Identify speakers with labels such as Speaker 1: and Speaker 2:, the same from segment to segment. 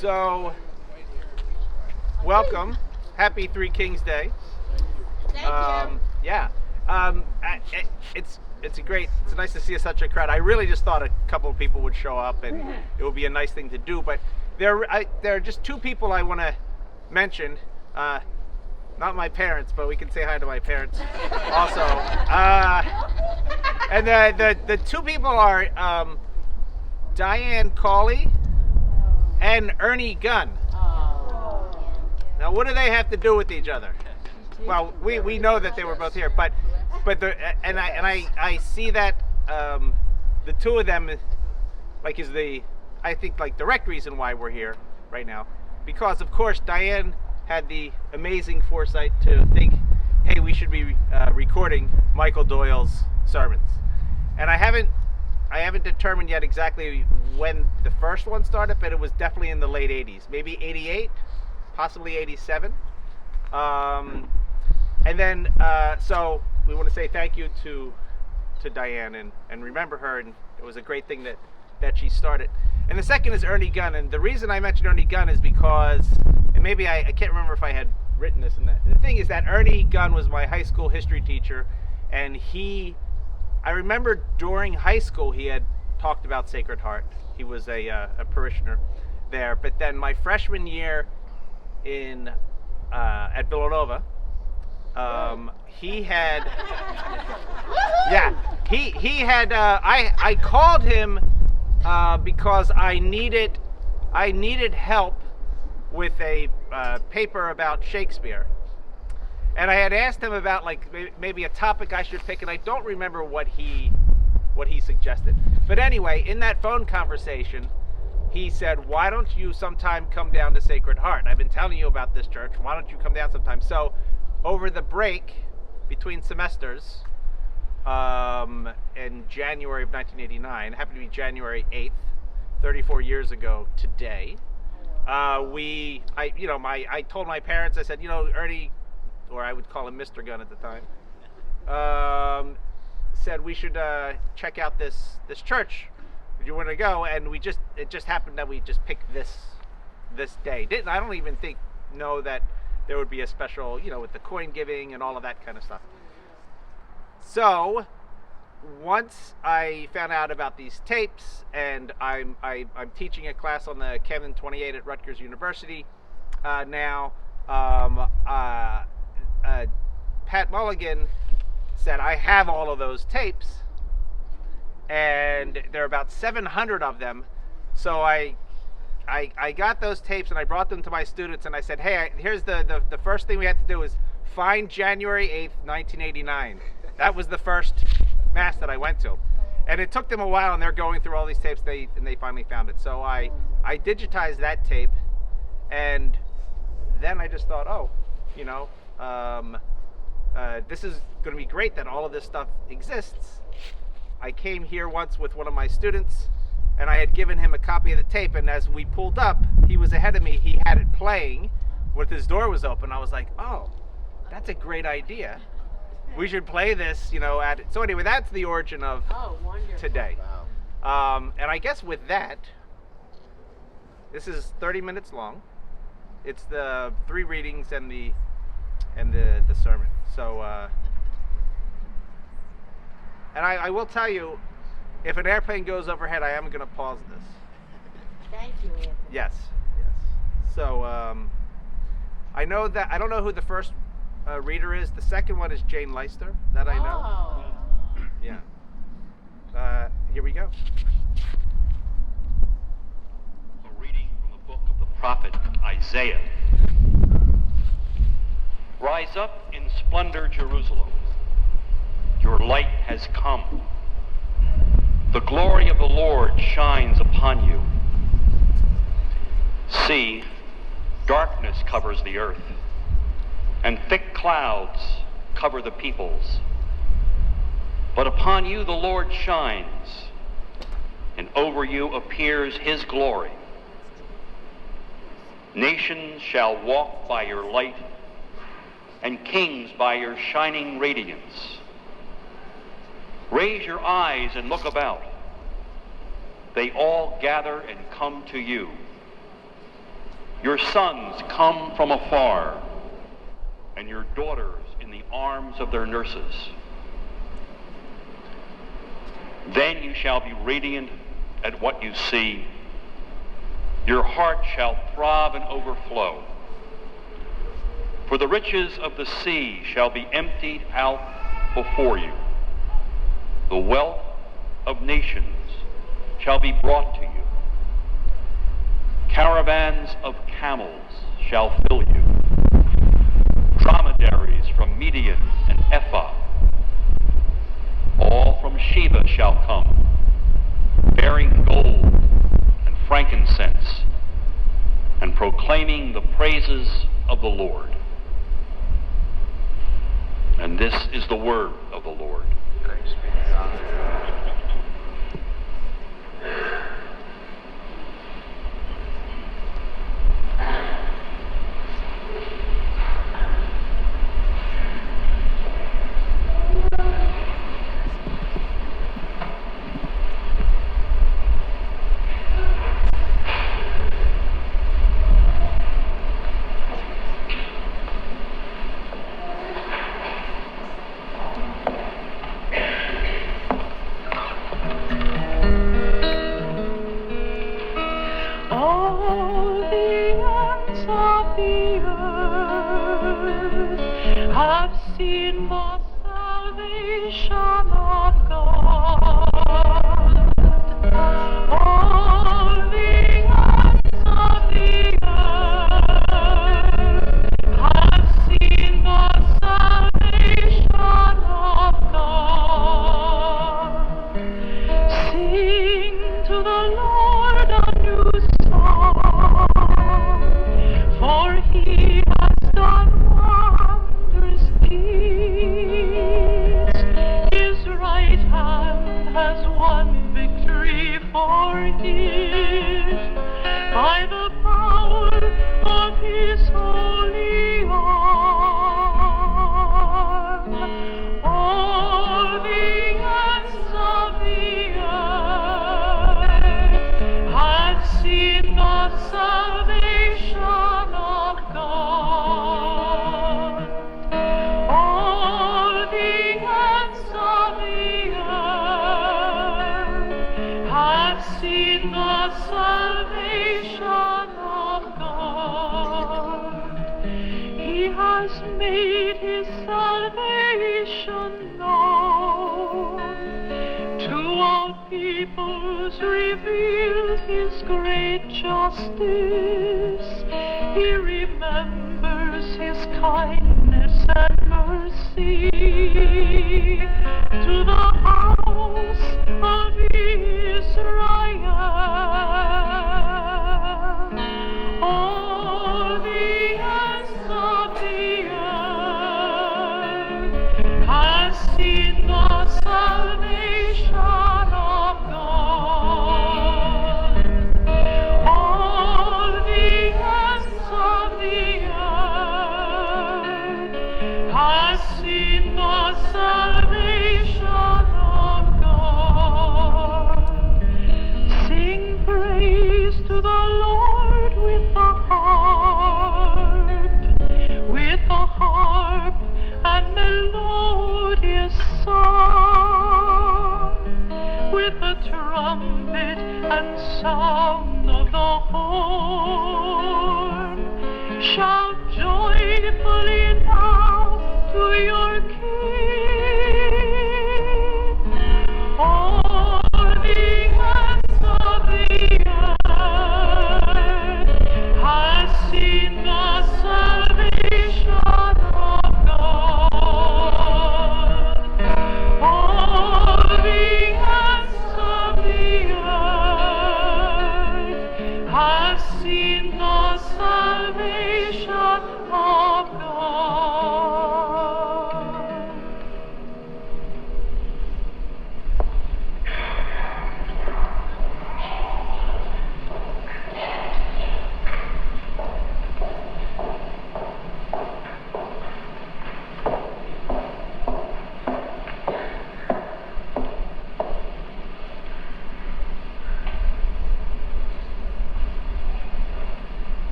Speaker 1: So, welcome. Happy Three Kings Day.
Speaker 2: Thank you.
Speaker 1: Yeah. It's nice to see such a crowd. I really just thought a couple of people would show up, and it would be a nice thing to do. But there are just two people I want to mention. Not my parents, but we can say hi to my parents also. And the two people are Diane Cawley and Ernie Gunn. Now, what do they have to do with each other? Well, we know that they were both here, but I see that the two of them is the direct reason why we're here right now, because of course Diane had the amazing foresight to think, hey, we should be recording Michael Doyle's sermons, and I haven't determined yet exactly when the first one started, but it was definitely in the late 80s, maybe 88, possibly 87. And then, so we want to say thank you to Diane and remember her, and it was a great thing that she started. And the second is Ernie Gunn, and the reason I mentioned Ernie Gunn is because, and maybe I can't remember if I had written this in that. The thing is that Ernie Gunn was my high school history teacher, and I remember during high school he had talked about Sacred Heart. He was a parishioner there, but then my freshman year at Villanova, he had, I called him because I needed help with a paper about Shakespeare, and I had asked him about maybe a topic I should pick, and I don't remember what he suggested. But anyway, in that phone conversation, he said, why don't you sometime come down to Sacred Heart? I've been telling you about this church. Why don't you come down sometime? So over the break between semesters in January of 1989, it happened to be January 8th, 34 years ago today, I told my parents, I said, Ernie, or I would call him Mr. Gunn at the time, said we should check out this church. Would you want to go? And it just happened that we just picked this day. I don't even know that there would be a special, with the coin giving and all of that kind of stuff. So once I found out about these tapes, and I'm teaching a class on the Canon 28 at Rutgers University now. Pat Mulligan said, I have all of those tapes, and there are about 700 of them. So I got those tapes and I brought them to my students, and I said, hey, here's the first thing we have to do is find January 8th, 1989. That was the first mass that I went to. And it took them a while, and they're going through all these tapes, and they finally found it. So I digitized that tape, and then I just thought, this is going to be great that all of this stuff exists. I came here once with one of my students, and I had given him a copy of the tape, and as we pulled up, he was ahead of me. He had it playing with his door was open. I was like, oh, that's a great idea. We should play this, at it. So anyway, that's the origin of today. Wow. And I guess with that, this is 30 minutes long. It's the 3 readings and the sermon. So, and I will tell you, if an airplane goes overhead, I am going to pause this.
Speaker 2: Thank you, Anthony.
Speaker 1: Yes. So, I don't know who the first reader is. The second one is Jane Luyster, that I know.
Speaker 2: Oh.
Speaker 1: Yeah. Here we go.
Speaker 3: A reading from the book of the prophet Isaiah. Rise up in splendor, Jerusalem. Your light has come. The glory of the Lord shines upon you. See, darkness covers the earth, and thick clouds cover the peoples. But upon you the Lord shines, and over you appears his glory. Nations shall walk by your light, and kings by your shining radiance. Raise your eyes and look about. They all gather and come to you. Your sons come from afar, and your daughters in the arms of their nurses. Then you shall be radiant at what you see. Your heart shall throb and overflow. For the riches of the sea shall be emptied out before you. The wealth of nations shall be brought to you. Caravans of camels shall fill you. Dromedaries from Midian and Ephah. All from Sheba shall come, bearing gold and frankincense, and proclaiming the praises of the Lord. And this is the word of the Lord.
Speaker 1: Thanks be to God.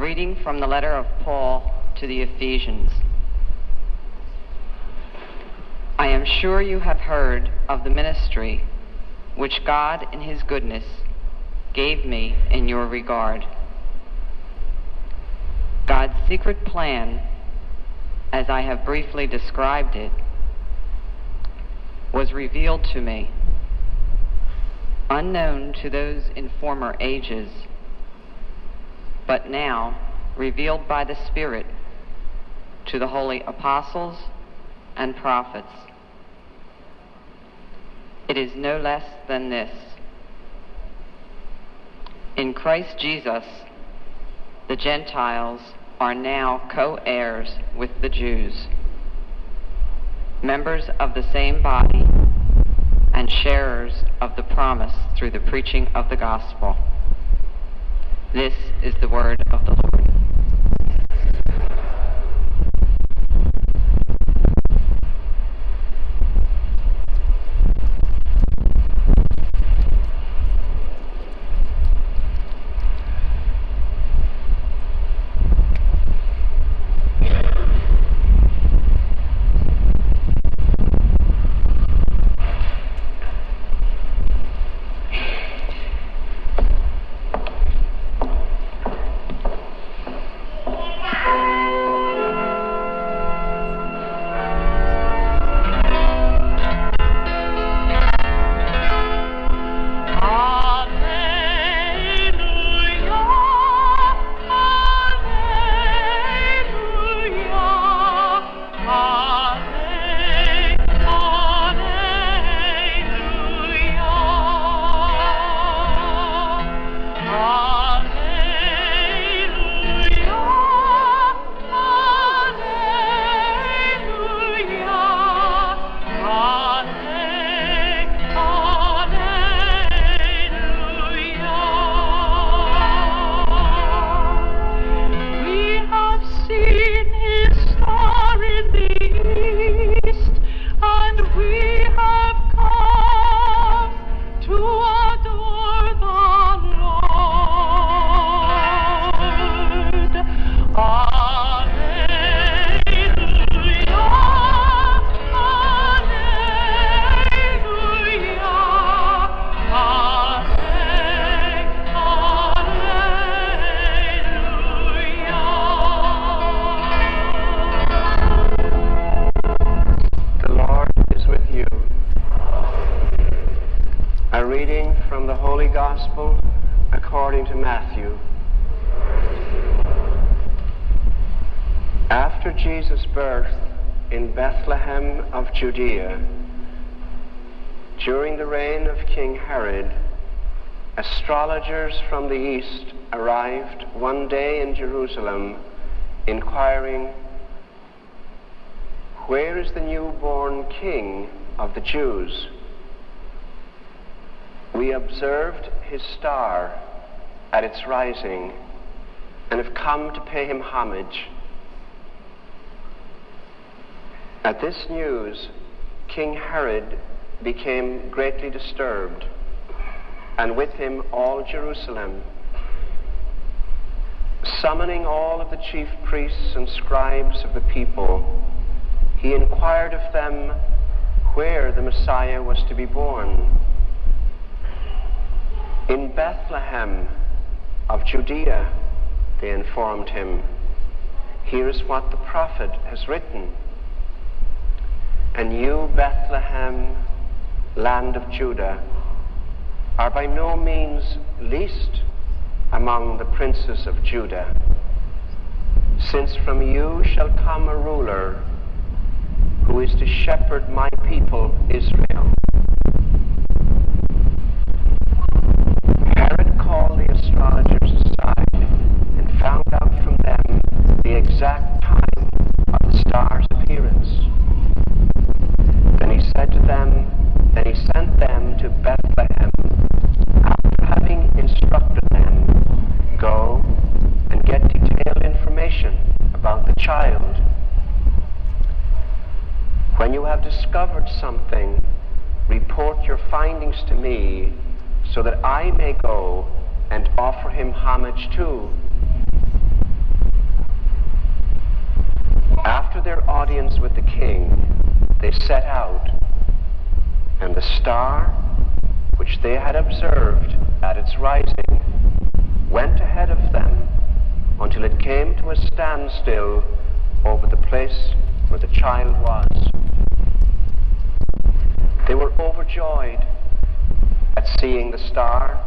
Speaker 4: reading from the letter of Paul to the Ephesians. I am sure you have heard of the ministry which God in his goodness gave me in your regard. God's secret plan, as I have briefly described it, was revealed to me, unknown to those in former ages, but now revealed by the Spirit to the holy apostles and prophets. It is no less than this. In Christ Jesus, the Gentiles are now co-heirs with the Jews, members of the same body, and sharers of the promise through the preaching of the gospel. This is the word of the Lord.
Speaker 5: After Jesus' birth in Bethlehem of Judea, during the reign of King Herod, astrologers from the east arrived one day in Jerusalem, inquiring, "Where is the newborn King of the Jews? We observed his star at its rising and have come to pay him homage." At this news, King Herod became greatly disturbed, and with him all Jerusalem. Summoning all of the chief priests and scribes of the people, he inquired of them where the Messiah was to be born. "In Bethlehem of Judea," they informed him. "Here is what the prophet has written. And you, Bethlehem, land of Judah, are by no means least among the princes of Judah, since from you shall come a ruler who is to shepherd my people Israel." Herod called the astrologers aside and found out from them the exact time of the star's appearance. Then he sent them to Bethlehem, after having instructed them, "Go and get detailed information about the child. When you have discovered something, report your findings to me, so that I may go and offer him homage too." audience with the king, they set out, and the star, which they had observed at its rising, went ahead of them until it came to a standstill over the place where the child was. They were overjoyed at seeing the star,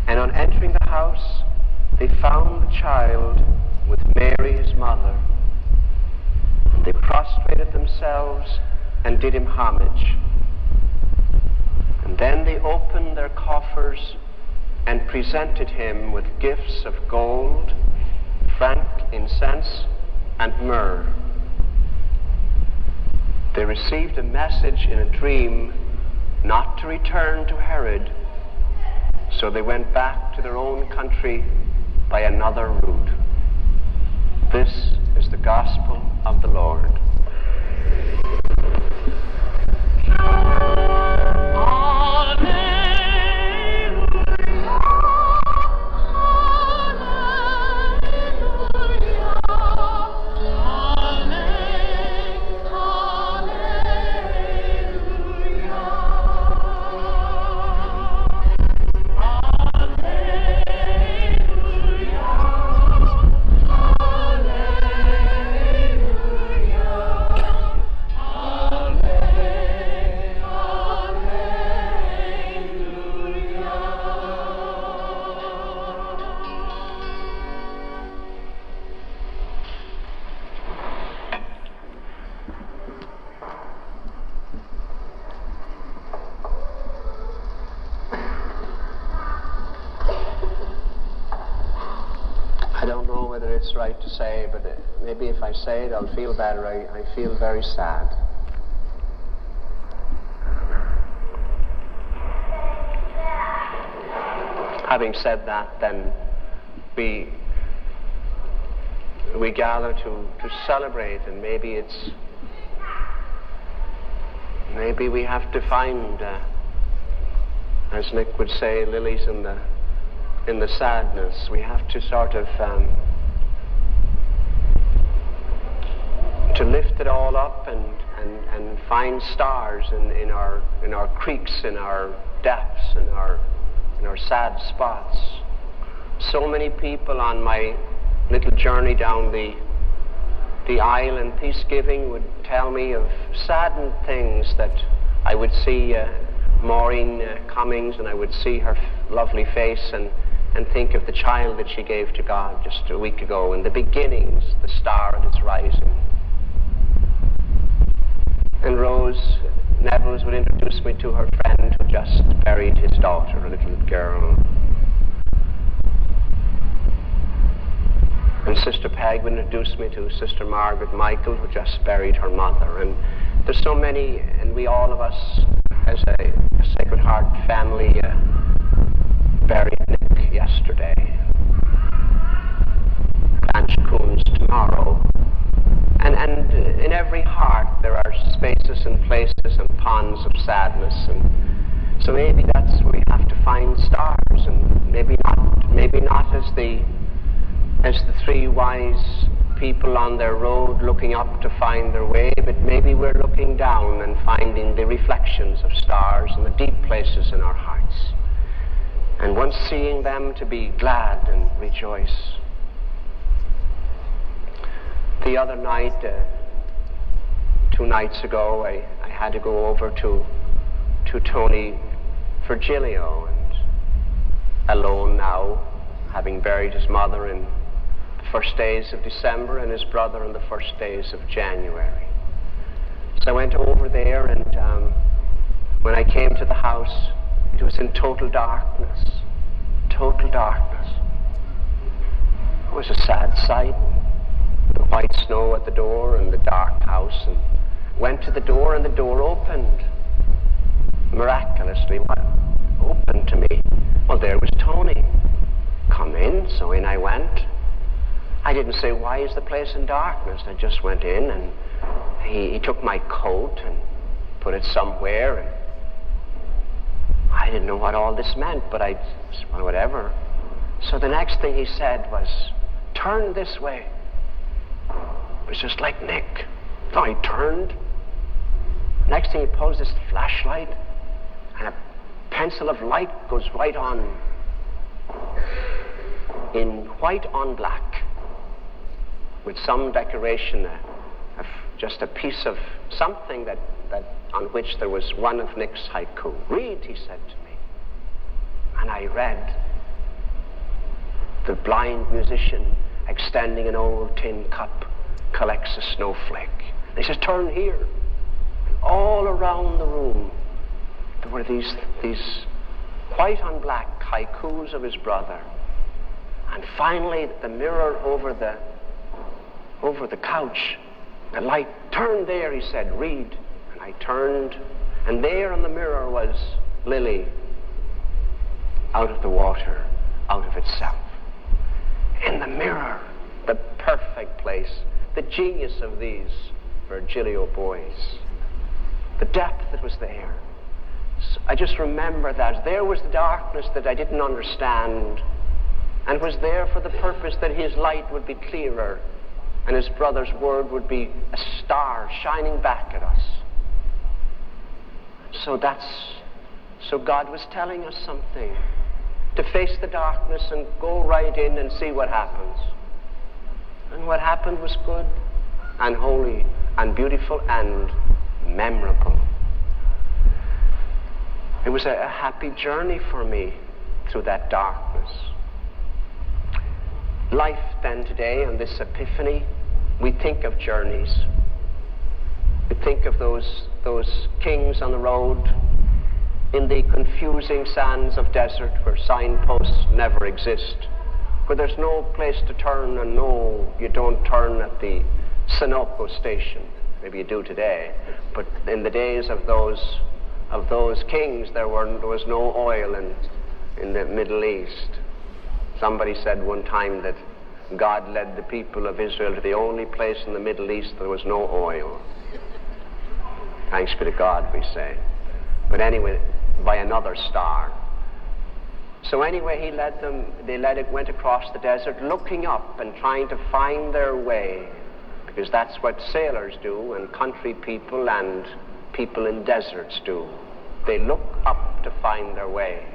Speaker 5: and on entering the house, they found the child with Mary, his mother. They prostrated themselves and did him homage. And then they opened their coffers and presented him with gifts of gold, frankincense, and myrrh. They received a message in a dream not to return to Herod, so they went back to their own country by another route. This is the gospel of the Lord. It's right to say, but maybe if I say it, I'll feel better. I feel very sad. Having said that, then we gather to celebrate, and maybe we have to find, as Nick would say, lilies in the sadness. We have to sort of to lift it all up and find stars in our creeks, in our depths, in our sad spots. So many people on my little journey down the aisle in peace-giving would tell me of saddened things that I would see Maureen Cummings, and I would see her lovely face and think of the child that she gave to God just a week ago, and the beginnings, the star at its rising. And Rose Nevels would introduce me to her friend who just buried his daughter, a little girl. And Sister Peg would introduce me to Sister Margaret Michael, who just buried her mother. And there's so many, and we all of us, as a Sacred Heart family, buried Nick yesterday. Blanche Coons tomorrow. And in every heart there are spaces and places and ponds of sadness, and so maybe that's where we have to find stars, and maybe not as the three wise people on their road looking up to find their way, but maybe we're looking down and finding the reflections of stars in the deep places in our hearts, and once seeing them to be glad and rejoice. The other night, 2 nights ago, I had to go over to Tony Virgilio, and alone now, having buried his mother in the first days of December and his brother in the first days of January. So I went over there, and when I came to the house, it was in total darkness. Total darkness. It was a sad sight. The white snow at the door and the dark house, and went to the door, and the door opened. Miraculously, what opened to me? Well, there was Tony. Come in, so in I went. I didn't say, why is the place in darkness? I just went in, and he took my coat and put it somewhere, and I didn't know what all this meant, but I said, well, whatever. So the next thing he said was, turn this way. It was just like Nick. So I turned. Next thing he pulls this flashlight, and a pencil of light goes right on, in white on black, with some decoration, of just a piece of something that on which there was one of Nick's haiku. Read, he said to me. And I read. The blind musician, extending an old tin cup, collects a snowflake. And he says, turn here. And all around the room, there were these white on black haikus of his brother. And finally, the mirror over the couch, the light, turn there, he said, read. And I turned, and there in the mirror was Lily, out of the water, out of itself. In the mirror, the perfect place, the genius of these Virgilio boys, the depth that was there. So I just remember that. There was the darkness that I didn't understand, and was there for the purpose that his light would be clearer, and his brother's word would be a star shining back at us. So God was telling us something. To face the darkness and go right in and see what happens. And what happened was good and holy and beautiful and memorable. It was a happy journey for me through that darkness. Life then today on this Epiphany, we think of journeys. We think of those kings on the road in the confusing sands of desert where signposts never exist, where there's no place to turn, and no, you don't turn at the Sunoco station. Maybe you do today, but in the days of those kings, there was no oil in the Middle East. Somebody said one time that God led the people of Israel to the only place in the Middle East there was no oil. Thanks be to God, we say. But anyway, by another star. So anyway, he led them, went across the desert looking up and trying to find their way, because that's what sailors do, and country people and people in deserts do. They look up to find their way.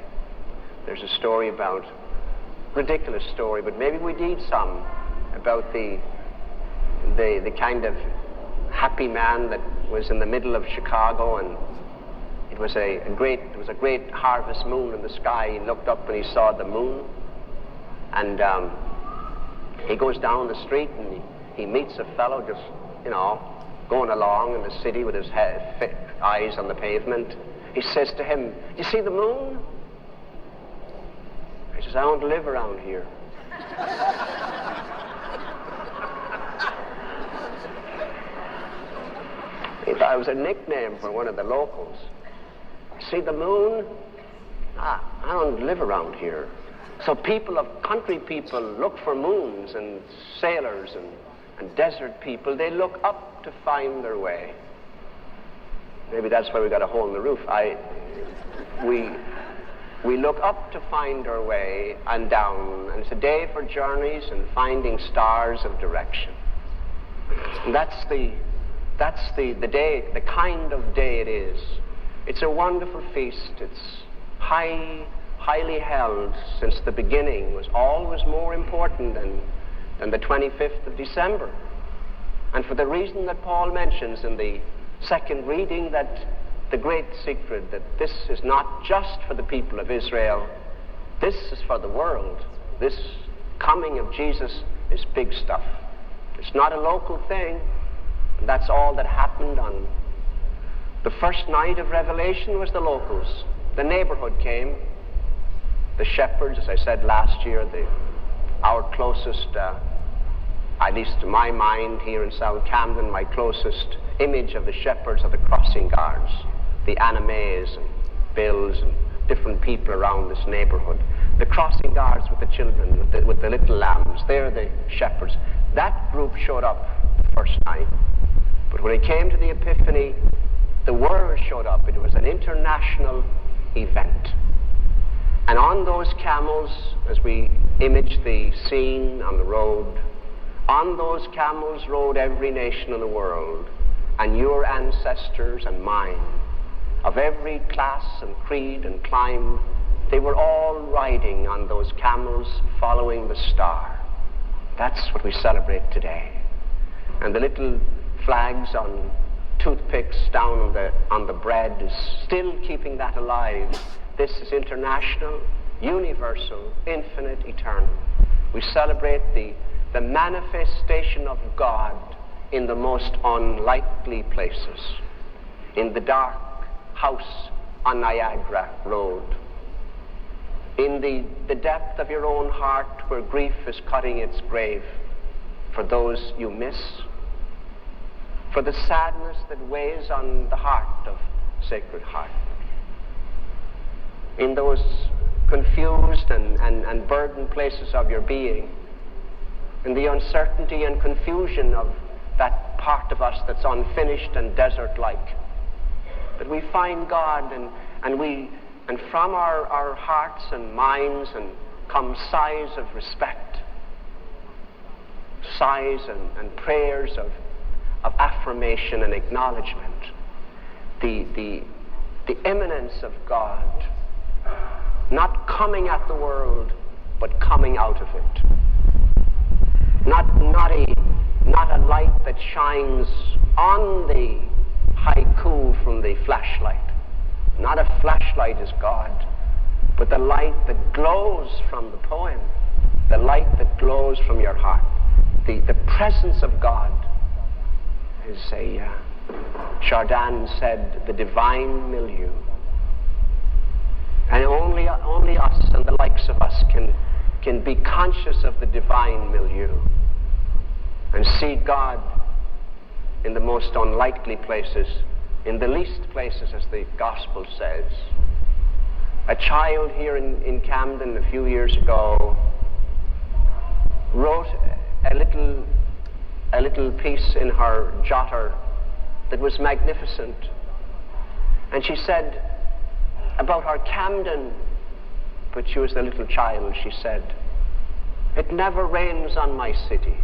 Speaker 5: There's a story about, ridiculous story, but maybe we need some, about the kind of happy man that was in the middle of Chicago, and it was a great harvest moon in the sky. He looked up and he saw the moon, and he goes down the street and he meets a fellow just, going along in the city with his eyes on the pavement. He says to him, "Do you see the moon?" He says, "I don't live around here." He thought it was a nickname for one of the locals. "See the moon? I don't live around here." So country people look for moons, and sailors and desert people, they look up to find their way. Maybe that's why we got a hole in the roof. We look up to find our way and down, and it's a day for journeys and finding stars of direction. And that's the day, the kind of day it is. It's a wonderful feast. It's highly held since the beginning. Was always more important than the 25th of December. And for the reason that Paul mentions in the second reading, that the great secret, that this is not just for the people of Israel, this is for the world. This coming of Jesus is big stuff. It's not a local thing. And that's all that happened on the first night of Revelation. Was the locals. The neighborhood came. The shepherds, as I said last year, our closest, at least to my mind here in South Camden, my closest image of the shepherds are the crossing guards, the Animes and Bills and different people around this neighborhood. The crossing guards with the children, with the little lambs, they're the shepherds. That group showed up the first night. But when it came to the Epiphany, the world showed up. It was an international event. And on those camels, as we image the scene on the road, on those camels rode every nation in the world. and your ancestors and mine, of every class and creed and clime, they were all riding on those camels following the star. That's what we celebrate today. And the little flags on toothpicks down on the bread is still keeping that alive. This is international, universal, infinite, eternal. We celebrate the manifestation of God in the most unlikely places. In the dark house on Niagara Road. In the depth of your own heart where grief is cutting its grave for those you miss. For the sadness that weighs on the heart of Sacred Heart. In those confused and burdened places of your being. In the uncertainty and confusion of that part of us that's unfinished and desert-like. That we find God and from our hearts and minds and come sighs of respect, sighs and prayers of affirmation and acknowledgement. The immanence of God, not coming at the world, but coming out of it. Not a light that shines on the haiku from the flashlight. Not a flashlight is God, but the light that glows from the poem, the light that glows from your heart. The presence of God is Chardin said, the divine milieu. And only us and the likes of us can be conscious of the divine milieu and see God in the most unlikely places, in the least places, as the gospel says. A child here in Camden a few years ago wrote a little piece in her jotter that was magnificent. And she said about her Camden, but she was a little child, she said, "It never rains on my city,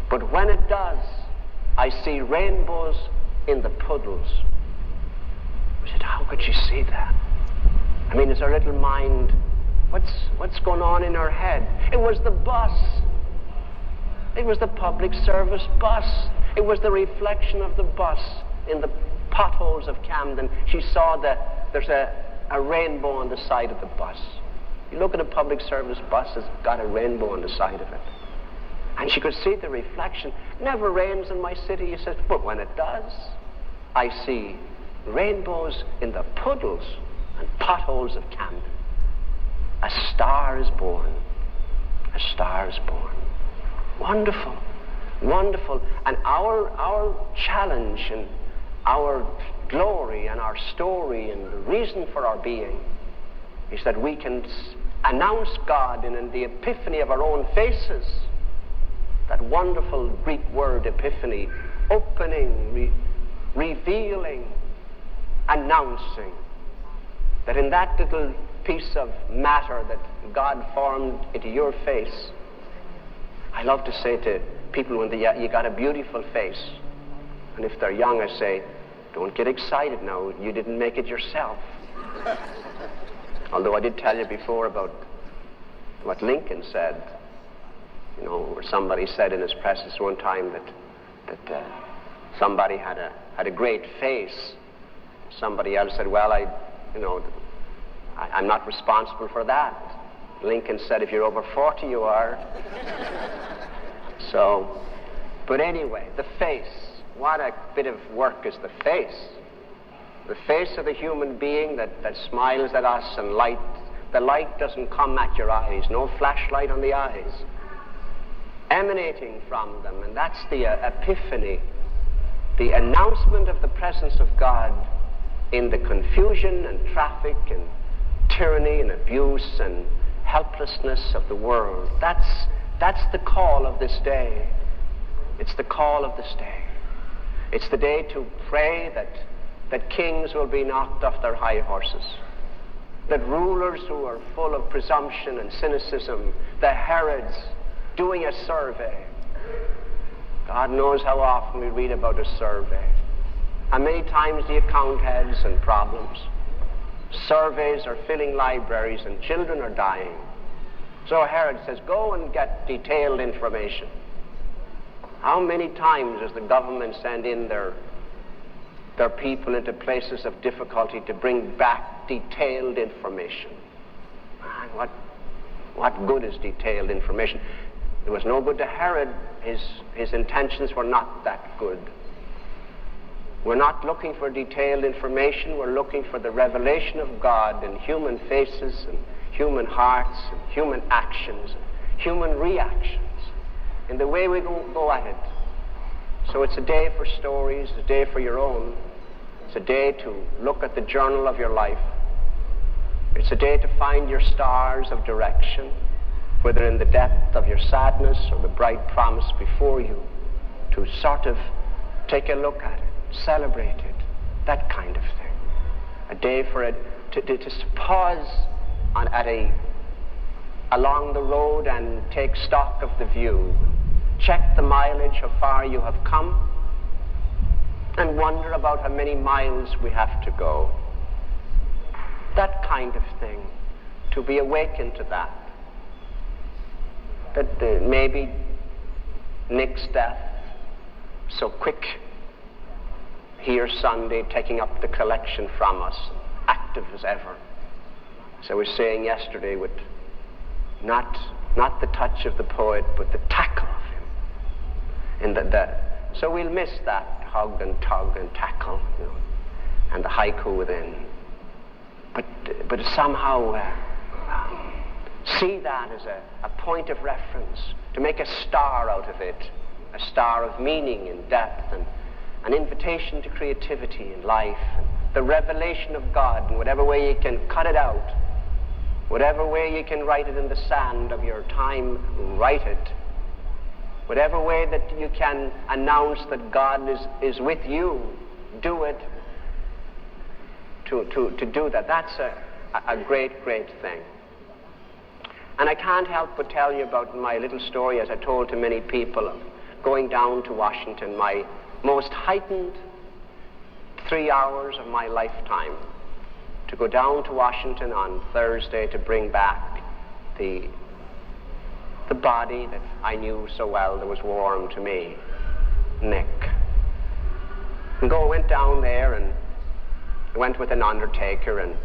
Speaker 5: but when it does, I see rainbows in the puddles." I said, how could she see that? I mean, is her little mind, what's going on in her head? It was the bus. It was the public service bus. It was the reflection of the bus in the potholes of Camden. She saw that there's a rainbow on the side of the bus. You look at a public service bus, it's got a rainbow on the side of it. And she could see the reflection. Never rains in my city, he says, but when it does, I see rainbows in the puddles and potholes of Camden. A star is born. A star is born. Wonderful, wonderful. And our challenge and our glory and our story and the reason for our being is that we can announce God in the epiphany of our own faces. That wonderful Greek word, epiphany, opening, revealing, announcing. That in that little piece of matter that God formed into your face, I love to say to people when you got a beautiful face, and if they're young, I say, don't get excited now, you didn't make it yourself. Although I did tell you before about what Lincoln said, you know, where somebody said in his presence one time that somebody had a great face. Somebody else said, well, I'm not responsible for that. Lincoln said, if you're over 40, you are. So, but anyway, the face. What a bit of work is the face. The face of the human being that smiles at us and light. The light doesn't come at your eyes. No flashlight on the eyes. Emanating from them. And that's the epiphany. The announcement of the presence of God in the confusion and traffic and tyranny and abuse and helplessness of the world. That's the call of this day. It's the call of this day. It's the day to pray that kings will be knocked off their high horses. That rulers who are full of presumption and cynicism, the Herods doing a survey, God knows how often we read about a survey. How many times do you count heads and problems? Surveys are filling libraries and children are dying. So Herod says, go and get detailed information. How many times does the government send in their people into places of difficulty to bring back detailed information? Man, what good is detailed information? It was no good to Herod. His intentions were not that good. We're not looking for detailed information. We're looking for the revelation of God in human faces and human hearts and human actions and human reactions in the way we go at it. So it's a day for stories, a day for your own. It's a day to look at the journal of your life. It's a day to find your stars of direction, whether in the depth of your sadness or the bright promise before you, to sort of take a look at it, celebrate it, that kind of thing. A day for it to pause along the road and take stock of the view, check the mileage, how far you have come, and wonder about how many miles we have to go. That kind of thing, to be awakened to that. That maybe Nick's death, so quick, here Sunday, taking up the collection from us, active as ever. As I was saying yesterday, with not the touch of the poet, but the tackle of him. So we'll miss that hug and tug and tackle, and the haiku within. But somehow see that as a point of reference, to make a star out of it, a star of meaning and depth, and an invitation to creativity in life, and the revelation of God in whatever way you can cut it out, whatever way you can write it in the sand of your time, write it. Whatever way that you can announce that God is with you, do it. To do that, that's a great, great thing. And I can't help but tell you about my little story, as I told to many people, of going down to Washington, my most heightened 3 hours of my lifetime, to go down to Washington on Thursday to bring back the body that I knew so well that was warm to me, Nick. And went down there and went with an undertaker, and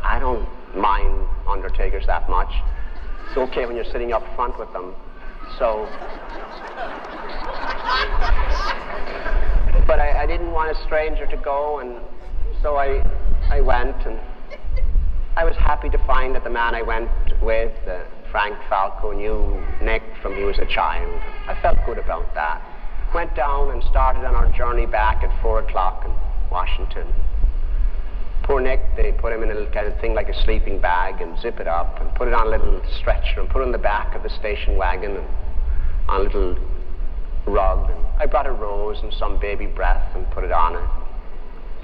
Speaker 5: I don't mind undertakers that much. It's okay when you're sitting up front with them. So, but I didn't want a stranger to go, and so I went, and I was happy to find that the man I went with, Frank Falco, knew Nick from he was a child. I felt good about that. Went down and started on our journey back at 4 o'clock in Washington. Poor Nick, they put him in a little kind of thing like a sleeping bag and zip it up and put it on a little stretcher and put it on the back of the station wagon and on a little rug. And I brought a rose and some baby breath and put it on it.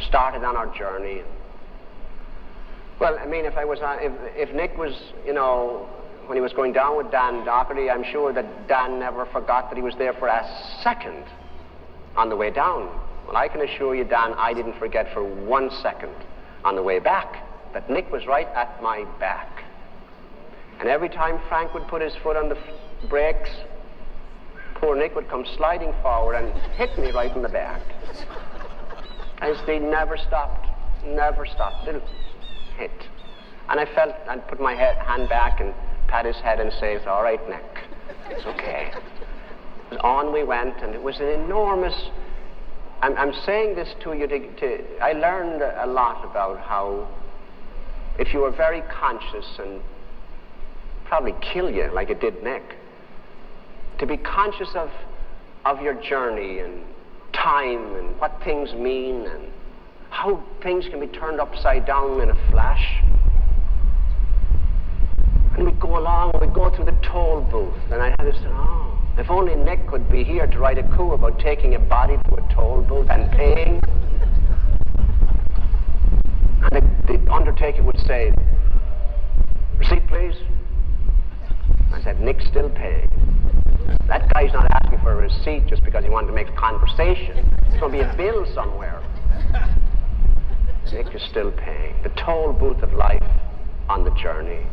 Speaker 5: Started on our journey. Well, I mean, if Nick was, when he was going down with Dan Doherty, I'm sure that Dan never forgot that he was there for a second on the way down. Well, I can assure you, Dan, I didn't forget for 1 second on the way back that Nick was right at my back. And every time Frank would put his foot on the brakes, poor Nick would come sliding forward and hit me right in the back. And he never stopped, didn't hit. And I felt, I'd put my hand back and pat his head and say, it's all right, Nick, it's okay. On we went, and it was an enormous, I'm saying this to you, I learned a lot about how, if you were very conscious and probably kill you like it did Nick, to be conscious of your journey and time and what things mean and how things can be turned upside down in a flash. And we'd go along, we'd go through the toll booth, and I had this, if only Nick could be here to write a coup about taking a body to a toll booth and paying. And the undertaker would say, receipt, please. I said, Nick's still paying. That guy's not asking for a receipt just because he wanted to make a conversation. There's going to be a bill somewhere. Nick is still paying. The toll booth of life on the journey,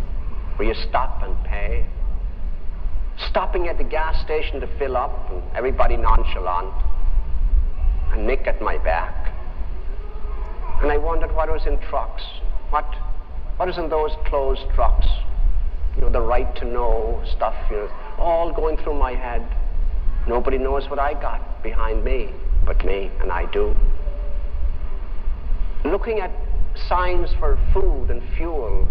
Speaker 5: where you stop and pay. Stopping at the gas station to fill up, and everybody nonchalant, and Nick at my back. And I wondered what was in trucks. What is in those closed trucks? You know, the right to know stuff, you know, all going through my head. Nobody knows what I got behind me, but me, and I do. Looking at signs for food and fuel.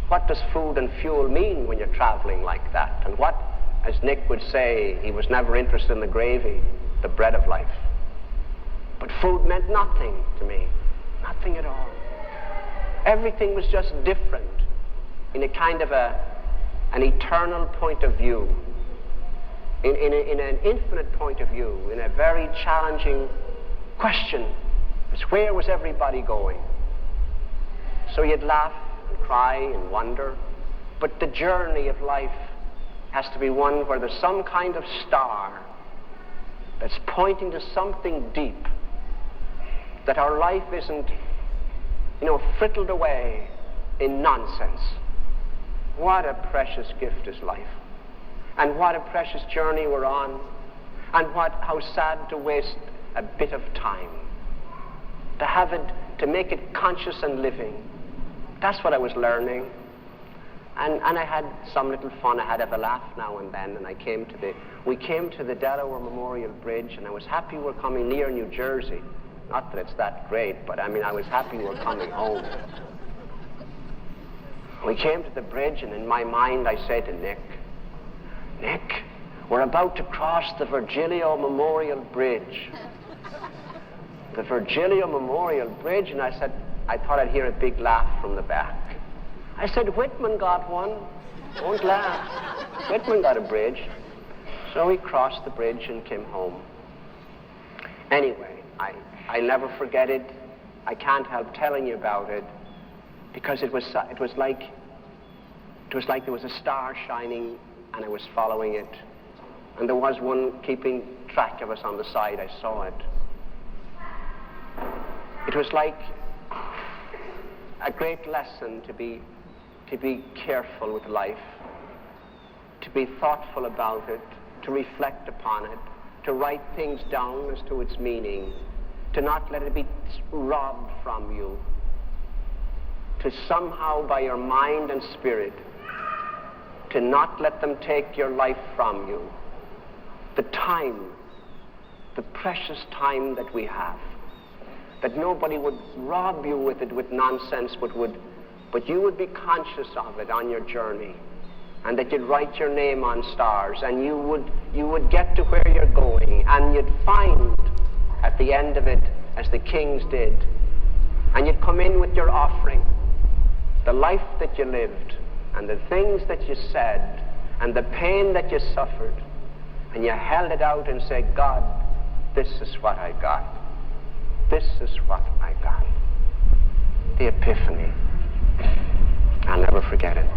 Speaker 5: What does food and fuel mean when you're traveling like that? And what, as Nick would say, he was never interested in the gravy, the bread of life. But food meant nothing to me, nothing at all. Everything was just different in a kind of an eternal point of view, in an infinite point of view, in a very challenging question. Where was everybody going? So you'd laugh and cry and wonder, but the journey of life has to be one where there's some kind of star that's pointing to something deep, that our life isn't, you know, frittled away in nonsense. What a precious gift is life, and what a precious journey we're on, and how sad to waste a bit of time, to have it, to make it conscious and living. That's what I was learning. And I had some little fun. I had a laugh now and then, and we came to the Delaware Memorial Bridge, and I was happy we're coming near New Jersey. Not that it's that great, but I mean, I was happy we're coming home. We came to the bridge, and in my mind I said to Nick, we're about to cross the Virgilio Memorial Bridge. The Virgilio Memorial Bridge, and I said, I thought I'd hear a big laugh from the back. I said, Whitman got one. Don't laugh. Whitman got a bridge. So we crossed the bridge and came home. Anyway, I'll never forget it. I can't help telling you about it, because it was like there was a star shining, and I was following it. And there was one keeping track of us on the side. I saw it. It was like a great lesson to be careful with life, to be thoughtful about it, to reflect upon it, to write things down as to its meaning, to not let it be robbed from you, to somehow by your mind and spirit, to not let them take your life from you. The time, the precious time that we have, that nobody would rob you with it with nonsense, but you would be conscious of it on your journey, and that you'd write your name on stars, and you would get to where you're going, and you'd find at the end of it, as the kings did, and you'd come in with your offering, the life that you lived, and the things that you said, and the pain that you suffered, and you held it out and said, God, this is what I got. This is what I got. The Epiphany. I'll never forget it.